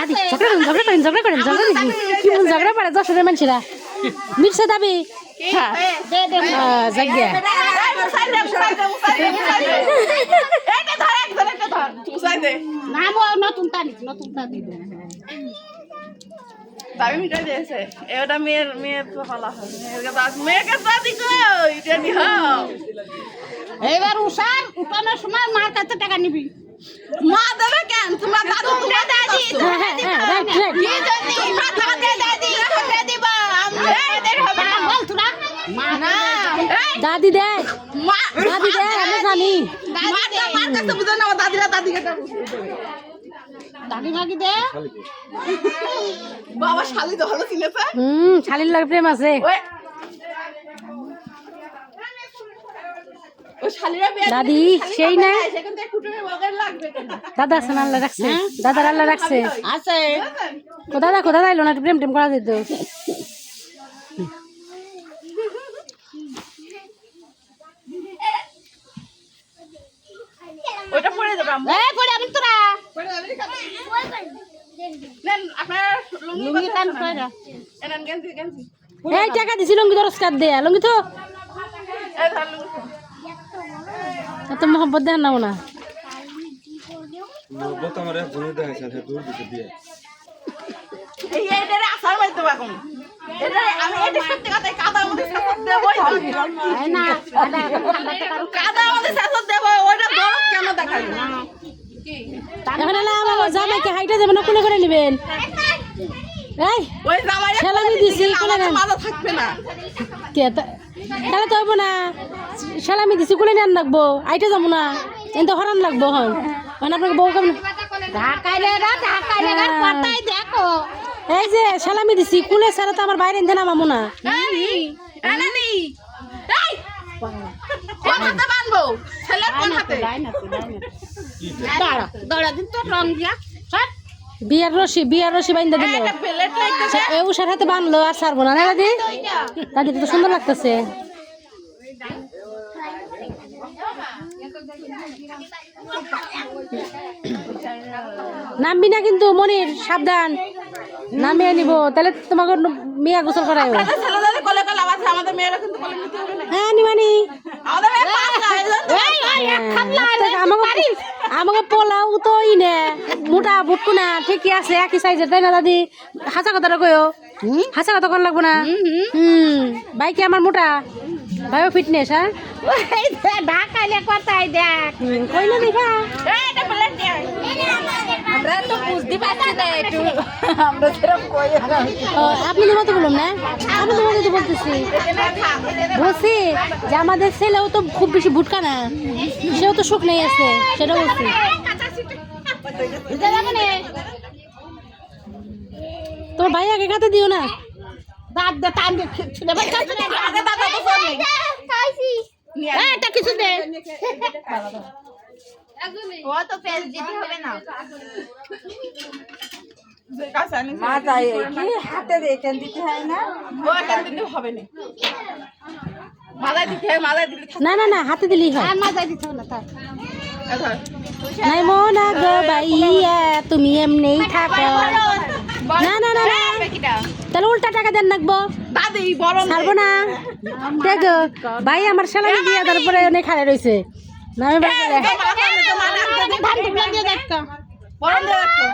দাদি ঝগড়া করেন কি বল ঝগড়া পারে যশোরের মানুষেরা মির্সা দাবি হ্যাঁ জায়গা নতুন তারিখ দাবি মিটাই দিয়েছে এটা মেয়ের তো হলা হয় মেয়েকে দাদি কই রেডি হও এবার উঠানোর সময় মার কাছে টাকা নিবি মা দেবে কেন তোমরা দাদু তোমরা দাদি দাদি দে আমি জানি মার কাছে বুঝো না দাদিরা দাদিকে দাদি ভাগি দে বাবা শালি তো ভালো চিনেছে শালির লাগে প্রেম আছে দাদি সেই না দাদা আছে না আল্লাহ রাখছে দাদার আল্লাহ রাখছে আছে দাদা এলো না প্রেম টেম করা যেত ওটা পড়ে যাবে পড়ে আমি তোরা নেন আপনার লুঙ্গি টান করে এনেন গেঞ্জি এই টাকা দিছি লঙ্গি তো রসকার দে লঙ্গি তো এই ধর লুঙ্গি এত মহব্বত দেন না না মহব্বত আমার একজনের দেখাইছে সে দূর দিতে দিয়ে এই এটারে আসার মাইতে এখন এটা আমি এটা সত্যি কথা কাদা আমাদের সাথে দেবই না কাদা আমাদের সাথে দেব ওইটা দরদ কেন দেখাবি এখন এলা আমার জামাইকে হাইটা যাবেন না কোলে করে নেবেন এই ওই জামাইরে সালামি দিছি কোলে নেন মাথা থাকবে না কে তাহলে তো হইব না সালামি দিছি কোলে নেন লাগবো আইটা যাবো না কিন্তু হরান লাগবো হন মানে আপনাকে বউ কেমন ঢাকাইলে কথাই দেখো এই যে সালামি দিছি কোলে ছাড়া তো আমার বাইরে দেন মামু না এনানি এই কোন হাতে বানবো ছেলে কোন হাতে দড়া দিন তো রং দিয়া বিয়ার রশি বাইন্দা দিল একটা প্লেট লাগতেছে এ উষার হাতে বানলো আর ছাড়বো না দাদি দাদি তো সুন্দর লাগতেছে নামবি না কিন্তু মনির সাবধান নামিয়ে নিব তাহলে তোমাকে মেয়া গোসল করাই ছেলেদের কোলে কোলে আওয়াজ আমাদের মেয়েরা কিন্তু কোলে নিতে হবে না হ্যাঁ নিবানি আমাদের মেয়ে পাগলা আমাকে পোলাও তো ইনে মোটা বুটকু না ঠিকই আছে একই সাইজের তাই না দাদি হাসা কথাটা কয়ো হাসা কথা কোন লাগবো না বাইকে আমার মোটা ভাইও ফিটনেস হ্যাঁ ঢাকাইলে কথাই দেখ কই না দেখা এটা প্লেট দিয়ে আমরা তো বুঝতে পারছি না একটু আমরা সেরকম কই আপনাদের মতো বললাম না আপনাদের মতো তো বলতেছি বলছি যে আমাদের ছেলেও তো খুব বেশি ভুটকা না সেও তো সুখ নেই আছে সেটা বলছি তোর ভাই আগে খাতে দিও না দাঁত দে টান দে ছেলে ভাই কাছে আগে দাদা তো ফোন নেই খাইছি এটা কিছু দে ও তো পেজ দিতে হবে না মাথায় কি হাতে রেখে দিতে হয় না ও এখান দিতে হবে না মালাই দিতে হয় মালাই দিলে না হাতে দিলেই হয় আর মাথায় দিতে হবে না তার ধর নাই মনা গো ভাইয়া তুমি এমনিই থাকো না তাহলে উল্টা টাকা দেন রাখবো দাদি বড় ছাড়বো না দেখো ভাই আমার সালামি দিয়ে তারপরে অনেক খাড়া রয়েছে না আমি ধান টুকরা দিয়ে দেখো বড় দিয়ে রাখো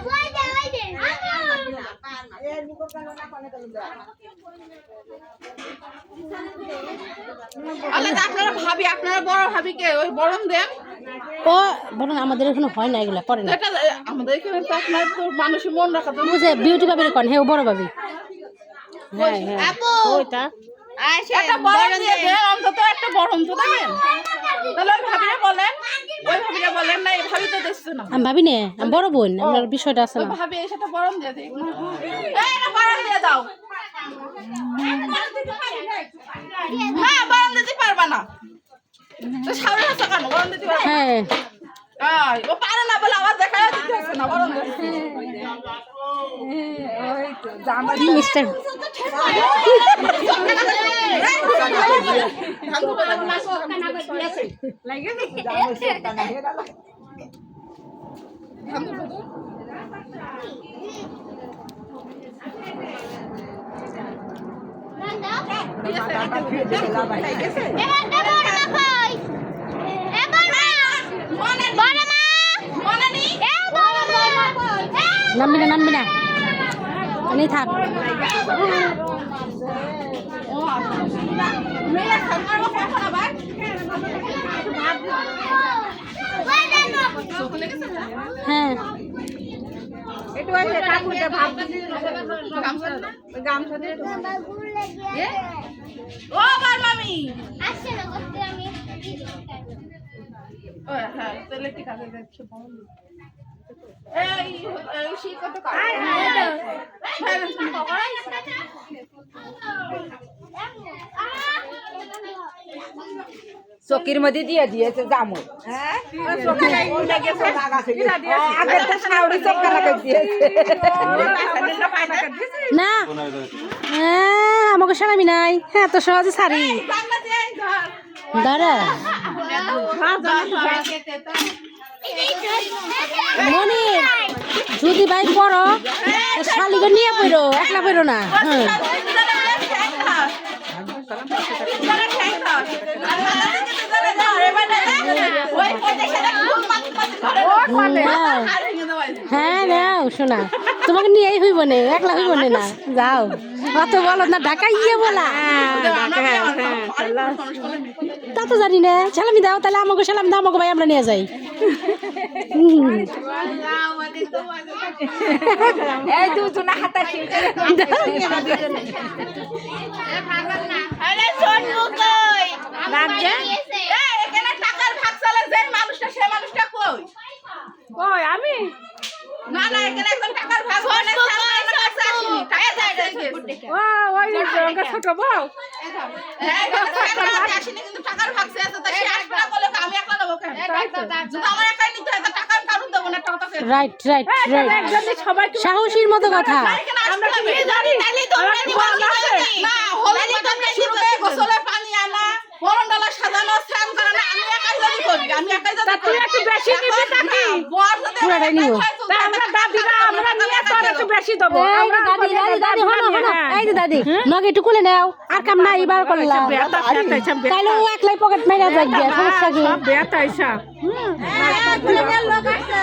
আপনারা ভাবি আপনারা বড় ভাবিকে ওই বরণ দেন ও বলুন আমাদের এখানে হয় না এগুলা করে না এটা আমাদের এখানে তো আপনার তো মানুষের মন রাখা তো বুঝে বিউটি পাবি কোন হ্যাঁ বড় পাবি হ্যাঁ আপু ওইটা একটা বরণ দিয়ে দেন অন্তত একটা বরণ তো দেবেন তাহলে ওই ভাবিরা বলেন না এই ভাবি তো দিচ্ছে না আমি ভাবি নে আমি বড় বোন আমার বিষয়টা আছে ওই না ভাবি এসে একটা বরণ দিয়ে দিই এটা বরণ দিয়ে দাও না বরণ দিতে পারবা না তো সামনে হাসা কেন বরণ দিতে পারবা হ্যাঁ ও পারে না বলে আবার দেখা দিতে হচ্ছে না বরণ দিচ্ছে মিস্টার নামবি না এনে থাক হ্যাঁ একটু আছে ঠাকুরটা ভাব গামছা দিয়ে ও আমার মামি আসছে না করতে আমি ও হ্যাঁ তাহলে ঠিক আছে দেখছি এই সেই কত কাজ চকির মধ্যে দিয়ে দিয়েছে জামু হ্যাঁ আগের তো সাউরি চক্কা লাগাই দিয়েছে না আমাকে সালামি নাই হ্যাঁ তো সহজে সারি দাঁড়া মনির যদি ভাই পড়ো শালিকে নিয়ে পড়ো একলা পড়ো না হ্যাঁ হ্যাঁ নাও শোনা তোমাকে নিয়েই হইব না একলা হইব না যাও অত বলো না ঢাকা ইয়ে বলা তা তো জানি না সালামি দাও তাহলে আমাকে সালামি দাও আমাকে ভাই আমরা নিয়ে যাই এই দুজনে হাতাশি আরে সোনু কই লাগছে এখানে টাকার ভাগ চলে যে মানুষটা সে মানুষটা কই ওই আমি না না এখানে একদম টাকার ভাগ হয় না টাকা যায় ও ওই ছোট বউ হ্যাঁ টাকার ভাগ আসেনি কিন্তু টাকার ভাগ সে আছে তাই একটা বলে আমি একলা নেব কেন যদি আমার একাই নিতে হয় টাকার কারণ দেব না টাকা তো রাইট সবাই সাহসীর মতো কথা আমরা কি জানি তাহলে তোমরা দিবা না হলে তোমরা শুরুতে গোসলের পানি আনা গরম ডালা সাজানো স্নান করা না আমি একাই জানি করি আমি একাই জানি তুই একটু বেশি নিবি নাকি বর যদি পুরাটাই নিও আমরা দাদিরা আমরা নিয়ে তোর একটু বেশি দেবো এই যে দাদি হলো এই যে দাদি নগে একটু খুলে নাও আর কাম না এবার করলাম তাইলে ও একলাই পকেট মাইরা যাক গিয়া সমস্যা কি বেতা আইসা লোক আসছে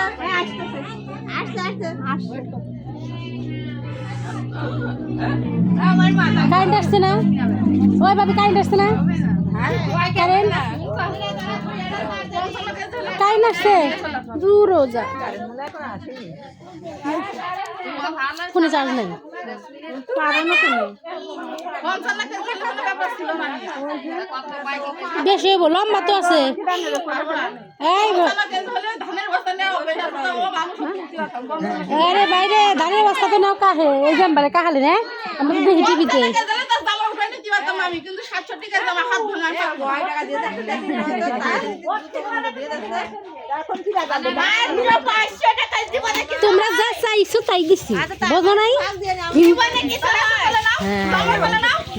কারেন্ট আসছে না ওই ভাবি কারেন্ট আসছে না কারেন্ট আসছে দূরও যা কোনো চার্জ নাই বেশি হইব লম্বা তো আছে এই আরে বাইরে ধানের বস্তা তো নাও কাহে এই জাম্বারে কাহালে না আমরা তো দেখি টিভিতে কিন্তু 60 টাকা জামা হাত তোমরা যা চাইছো তাই দিছি বোঝো নাই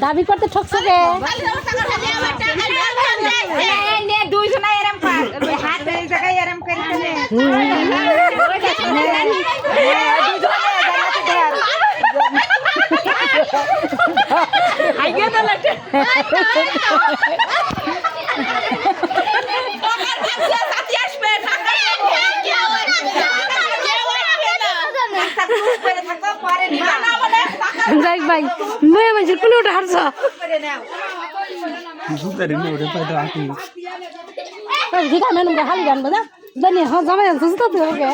দাবি করতে ঠকছো কে দুইজনে এরম হাত এই জায়গায় এরম করে আইগে না লাগে যাই ভাই মেয়ে মানুষের কোনো ওটা হারছ ঠিক আছে মেনুম হালি গান বাজা জানি হ্যাঁ জামাই আনছিস তো তুই ওকে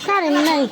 কারেন্ট নাই